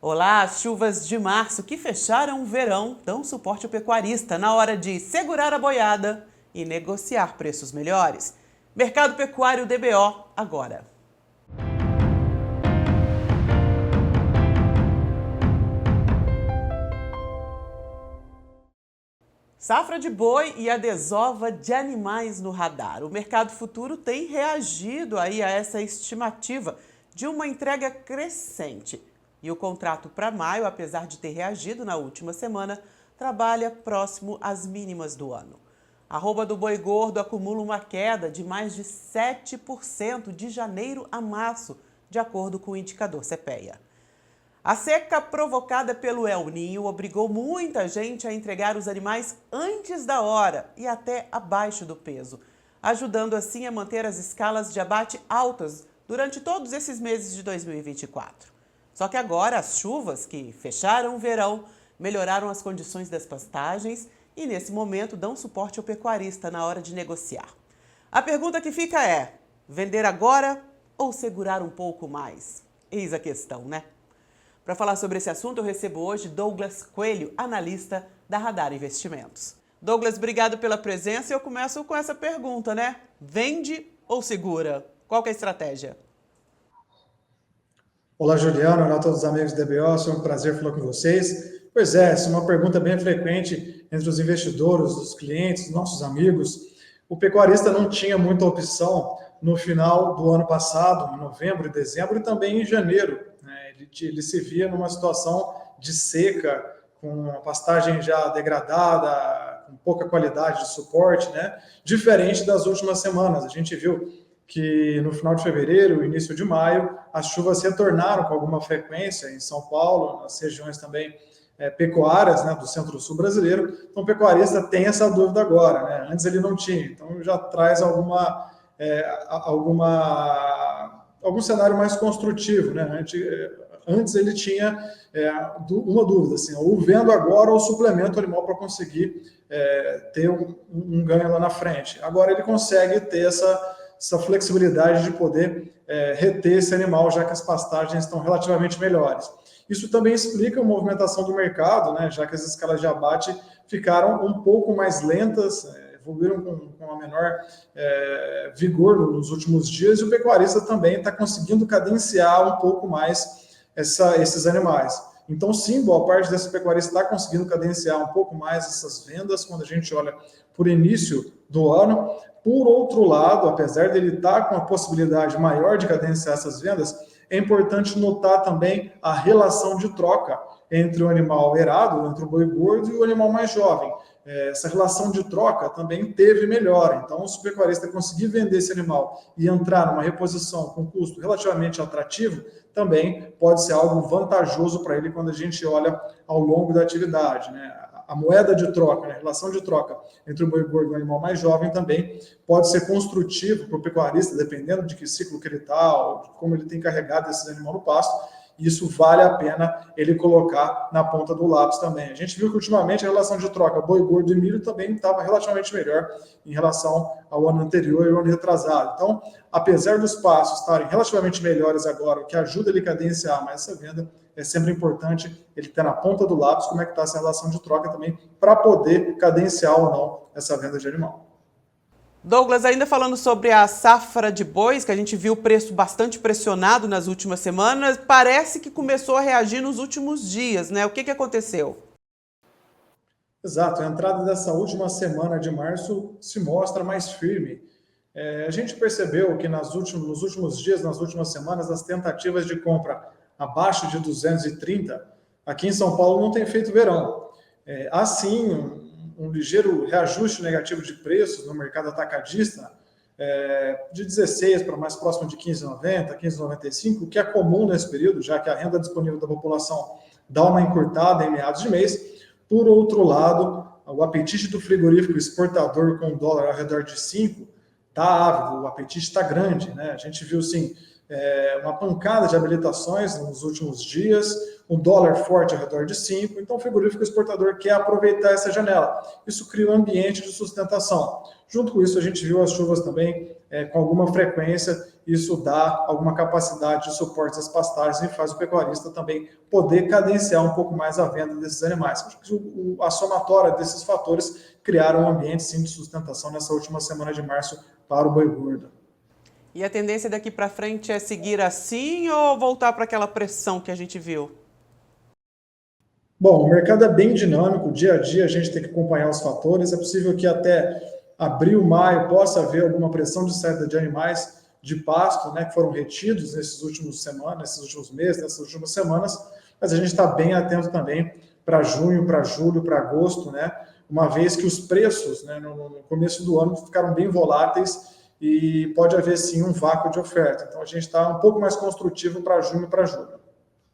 Olá, as chuvas de março que fecharam o verão dão suporte ao pecuarista na hora de segurar a boiada e negociar preços melhores. Mercado Pecuário DBO agora. Safra de boi e a desova de animais no radar. O mercado futuro tem reagido aí a essa estimativa de uma entrega crescente. E o contrato para maio, apesar de ter reagido na última semana, trabalha próximo às mínimas do ano. A arroba do boi gordo acumula uma queda de mais de 7% de janeiro a março, de acordo com o indicador CPEA. A seca provocada pelo El Niño obrigou muita gente a entregar os animais antes da hora e até abaixo do peso, ajudando assim a manter as escalas de abate altas durante todos esses meses de 2024. Só que agora as chuvas que fecharam o verão melhoraram as condições das pastagens e nesse momento dão suporte ao pecuarista na hora de negociar. A pergunta que fica é: vender agora ou segurar um pouco mais? Eis a questão, né? Para falar sobre esse assunto, eu recebo hoje Douglas Coelho, analista da Radar Investimentos. Douglas, obrigado pela presença e eu começo com essa pergunta, né? Vende ou segura? Qual que é a estratégia? Olá, Juliano. Olá a todos os amigos do DBO. É um prazer falar com vocês. Pois é, essa é uma pergunta bem frequente entre os investidores, os clientes, nossos amigos. O pecuarista não tinha muita opção no final do ano passado, em novembro e dezembro, e também em janeiro, né? Ele se via numa situação de seca, com a pastagem já degradada, com pouca qualidade de suporte, né? Diferente das últimas semanas. A gente viu que no final de fevereiro, início de maio, as chuvas retornaram com alguma frequência em São Paulo, nas regiões também pecuárias, né, do centro-sul brasileiro. Então o pecuarista tem essa dúvida agora, né? Antes ele não tinha, então já traz algum cenário mais construtivo, né? Antes ele tinha uma dúvida, assim, ou vendo agora ou suplemento animal para conseguir ter um ganho lá na frente. Agora ele consegue ter essa flexibilidade de poder reter esse animal, já que as pastagens estão relativamente melhores. Isso também explica a movimentação do mercado, né, já que as escalas de abate ficaram um pouco mais lentas, evoluíram com uma menor vigor nos últimos dias, e o pecuarista também está conseguindo cadenciar um pouco mais esses animais. Então, sim, boa parte desse pecuarista está conseguindo cadenciar um pouco mais essas vendas quando a gente olha por início do ano. Por outro lado, apesar dele estar com a possibilidade maior de cadenciar essas vendas, é importante notar também a relação de troca entre o animal erado, entre o boi gordo e o animal mais jovem. Essa relação de troca também teve melhora. Então, se o pecuarista conseguir vender esse animal e entrar numa reposição com custo relativamente atrativo, também pode ser algo vantajoso para ele quando a gente olha ao longo da atividade, né? A moeda de troca, a relação de troca entre o boi gordo e o animal mais jovem também pode ser construtivo para o pecuarista, dependendo de que ciclo que ele está, ou de como ele tem carregado esse animal no pasto. Isso vale a pena ele colocar na ponta do lápis também. A gente viu que ultimamente a relação de troca boi gordo e milho também estava relativamente melhor em relação ao ano anterior e ao ano retrasado. Então, apesar dos passos estarem relativamente melhores agora, o que ajuda ele a cadenciar mais essa venda, é sempre importante ele ter na ponta do lápis como é que está essa relação de troca também, para poder cadenciar ou não essa venda de animal. Douglas, ainda falando sobre a safra de bois, que a gente viu o preço bastante pressionado nas últimas semanas, parece que começou a reagir nos últimos dias, né? O que aconteceu? Exato, a entrada dessa última semana de março se mostra mais firme. A gente percebeu que nos últimos dias, nas últimas semanas, as tentativas de compra abaixo de 230, aqui em São Paulo não tem feito verão. Há sim um ligeiro reajuste negativo de preços no mercado atacadista, de 16 para mais próximo de 15,90, 15,95, o que é comum nesse período, já que a renda disponível da população dá uma encurtada em meados de mês. Por outro lado, o apetite do frigorífico exportador com o dólar ao redor de 5 está ávido, o apetite está grande, né? A gente viu, sim, uma pancada de habilitações nos últimos dias, um dólar forte ao redor de 5, então o frigorífico exportador quer aproveitar essa janela. Isso cria um ambiente de sustentação. Junto com isso, a gente viu as chuvas também com alguma frequência isso dá alguma capacidade de suporte às pastagens e faz o pecuarista também poder cadenciar um pouco mais a venda desses animais. Acho que a somatória desses fatores criaram um ambiente, sim, de sustentação nessa última semana de março para o boi gordo. E a tendência daqui para frente é seguir assim ou voltar para aquela pressão que a gente viu? Bom, o mercado é bem dinâmico, dia a dia a gente tem que acompanhar os fatores. É possível que até abril, maio possa haver alguma pressão de saída de animais de pasto, né, que foram retidos nesses últimos meses, nessas últimas semanas, mas a gente está bem atento também para junho, para julho, para agosto, né, uma vez que os preços, né, no começo do ano ficaram bem voláteis e pode haver sim um vácuo de oferta. Então a gente está um pouco mais construtivo para junho e para julho.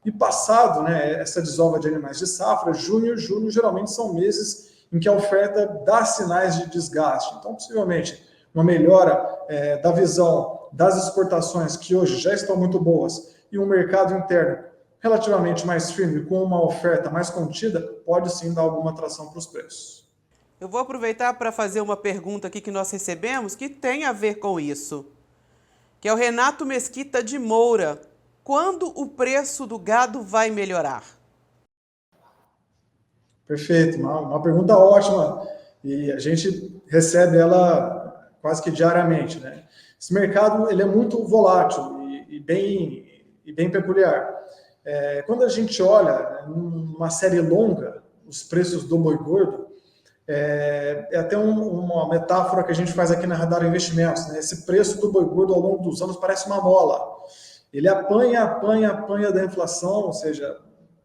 E passado, né, essa desova de animais de safra, junho e julho geralmente são meses em que a oferta dá sinais de desgaste. Então, possivelmente, uma melhora da visão das exportações, que hoje já estão muito boas, e um mercado interno relativamente mais firme, com uma oferta mais contida, pode sim dar alguma atração para os preços. Eu vou aproveitar para fazer uma pergunta aqui que nós recebemos que tem a ver com isso, que é o Renato Mesquita de Moura. Quando o preço do gado vai melhorar? Perfeito, uma pergunta ótima e a gente recebe ela quase que diariamente, né? Esse mercado ele é muito volátil e bem peculiar. Quando a gente olha numa série longa os preços do boi gordo, é até uma metáfora que a gente faz aqui na Radar Investimentos, né? Esse preço do boi gordo ao longo dos anos parece uma mola. Ele apanha da inflação, ou seja,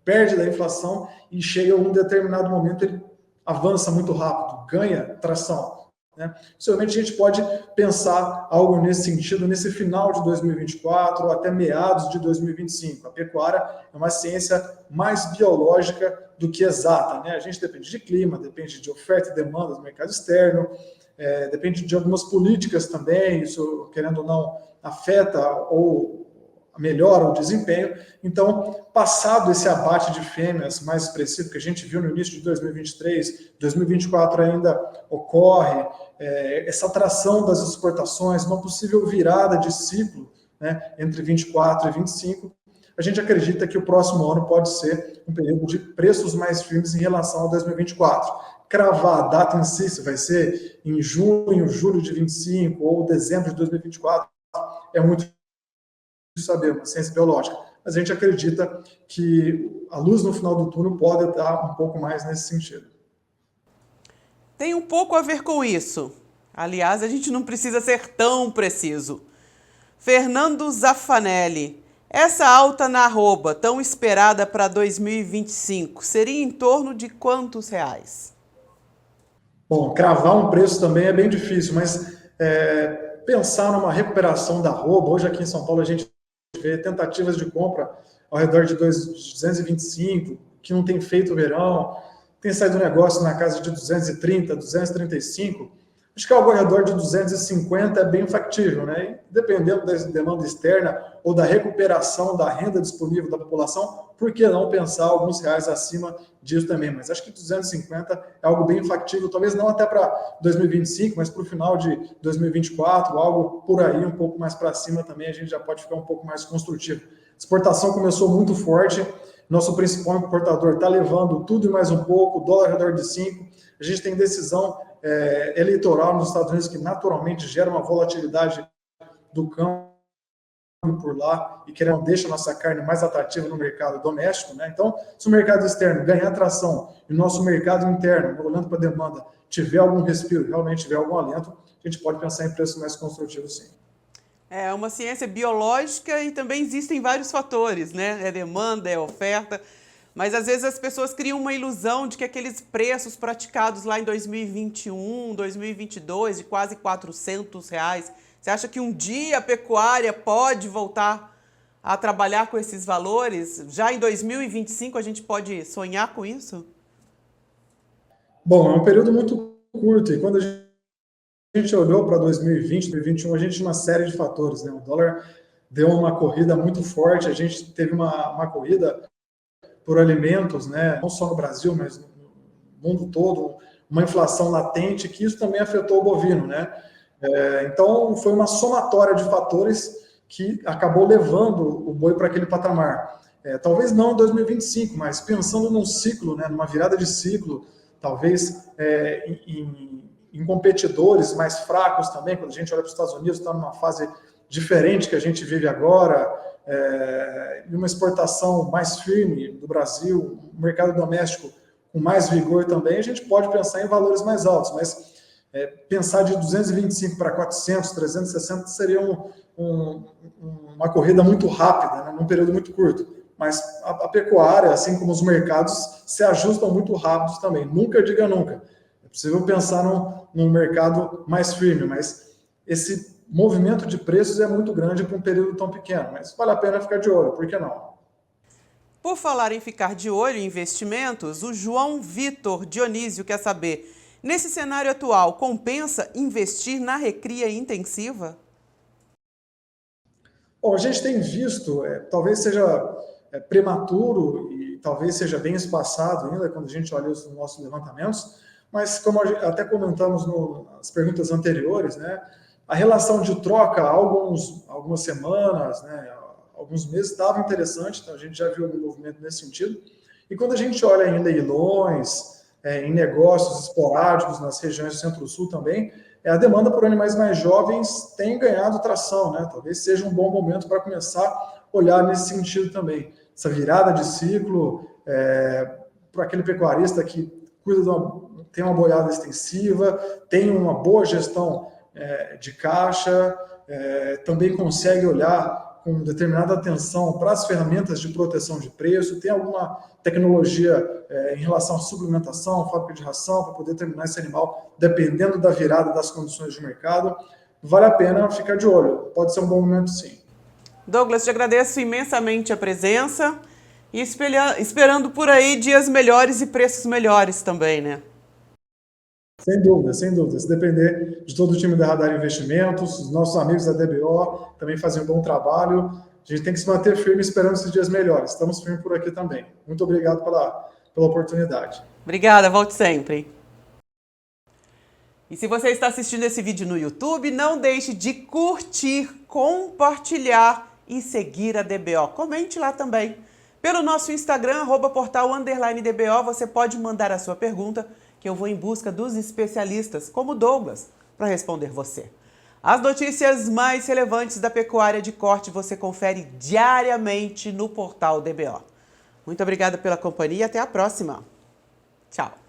perde da inflação e chega a um determinado momento, ele avança muito rápido, ganha tração. Né? Possivelmente a gente pode pensar algo nesse sentido, nesse final de 2024 ou até meados de 2025. A pecuária é uma ciência mais biológica do que exata. Né? A gente depende de clima, depende de oferta e demanda do mercado externo, depende de algumas políticas também, isso, querendo ou não, afeta ou melhora o desempenho. Então, passado esse abate de fêmeas mais expressivo que a gente viu no início de 2023, 2024 ainda ocorre, essa atração das exportações, uma possível virada de ciclo, né, entre 24 e 25, a gente acredita que o próximo ano pode ser um período de preços mais firmes em relação a 2024. Cravar a data em si, se vai ser em junho, julho de 25 ou dezembro de 2024, é muito saber, uma ciência biológica, mas a gente acredita que a luz no final do túnel pode dar um pouco mais nesse sentido. Tem um pouco a ver com isso. Aliás, a gente não precisa ser tão preciso. Fernando Zaffanelli, essa alta na arroba, tão esperada para 2025, seria em torno de quantos reais? Bom, cravar um preço também é bem difícil, mas pensar numa recuperação da arroba, hoje aqui em São Paulo a gente vê tentativas de compra ao redor de 225, que não tem feito o verão, tem saído negócio na casa de 230, 235, acho que algo ao redor de 250 é bem factível, né? E dependendo da demanda externa ou da recuperação da renda disponível da população, por que não pensar alguns reais acima disso também? Mas acho que 250 é algo bem factível, talvez não até para 2025, mas para o final de 2024, algo por aí, um pouco mais para cima também, a gente já pode ficar um pouco mais construtivo. A exportação começou muito forte, nosso principal importador está levando tudo e mais um pouco, dólar ao redor de 5, a gente tem decisão eleitoral nos Estados Unidos que naturalmente gera uma volatilidade do câmbio por lá e que não deixa a nossa carne mais atrativa no mercado doméstico, né? Então, se o mercado externo ganhar tração e o nosso mercado interno, olhando para a demanda, tiver algum respiro, realmente tiver algum alento, a gente pode pensar em preços mais construtivos, sim. É uma ciência biológica e também existem vários fatores, né? É demanda, é oferta. Mas às vezes as pessoas criam uma ilusão de que aqueles preços praticados lá em 2021, 2022, de quase R$400, você acha que um dia a pecuária pode voltar a trabalhar com esses valores? Já em 2025 a gente pode sonhar com isso? Bom, é um período muito curto e quando a gente olhou para 2020, 2021, a gente tinha uma série de fatores, né? O dólar deu uma corrida muito forte, a gente teve uma corrida por alimentos, né? Não só no Brasil, mas no mundo todo, uma inflação latente, que isso também afetou o bovino, né? Então, foi uma somatória de fatores que acabou levando o boi para aquele patamar. Talvez não em 2025, mas pensando num ciclo, né, numa virada de ciclo, talvez em competidores mais fracos também, quando a gente olha para os Estados Unidos, está numa fase diferente que a gente vive agora, e uma exportação mais firme do Brasil, um mercado doméstico com mais vigor também, a gente pode pensar em valores mais altos, mas pensar de 225 para 400, 360 seria uma corrida muito rápida, né, num período muito curto. Mas a pecuária, assim como os mercados, se ajustam muito rápido também. Nunca diga nunca. É possível pensar num mercado mais firme, mas esse movimento de preços é muito grande para um período tão pequeno. Mas vale a pena ficar de olho, por que não? Por falar em ficar de olho em investimentos, o João Vitor Dionísio quer saber, nesse cenário atual, compensa investir na recria intensiva? Bom, a gente tem visto, talvez seja prematuro e talvez seja bem espaçado ainda quando a gente olha os nossos levantamentos, mas como até comentamos nas perguntas anteriores, né, a relação de troca há algumas semanas, né, alguns meses estava interessante, então a gente já viu algum movimento nesse sentido. E quando a gente olha em leilões, em negócios esporádicos nas regiões do Centro-Sul também, a demanda por animais mais jovens tem ganhado tração, né? Talvez seja um bom momento para começar a olhar nesse sentido também. Essa virada de ciclo para aquele pecuarista que tem uma boiada extensiva, tem uma boa gestão de caixa, também consegue olhar com determinada atenção para as ferramentas de proteção de preço, tem alguma tecnologia em relação à suplementação, fábrica de ração, para poder terminar esse animal, dependendo da virada das condições de mercado, vale a pena ficar de olho. Pode ser um bom momento, sim. Douglas, te agradeço imensamente a presença e esperando por aí dias melhores e preços melhores também, né? Sem dúvida, sem dúvida. Se depender de todo o time da Radar Investimentos, os nossos amigos da DBO também fazem um bom trabalho. A gente tem que se manter firme esperando esses dias melhores. Estamos firmes por aqui também. Muito obrigado pela oportunidade. Obrigada, volte sempre. E se você está assistindo esse vídeo no YouTube, não deixe de curtir, compartilhar e seguir a DBO. Comente lá também. Pelo nosso Instagram, @portal_DBO, você pode mandar a sua pergunta, que eu vou em busca dos especialistas, como Douglas, para responder você. As notícias mais relevantes da pecuária de corte você confere diariamente no portal DBO. Muito obrigada pela companhia e até a próxima. Tchau.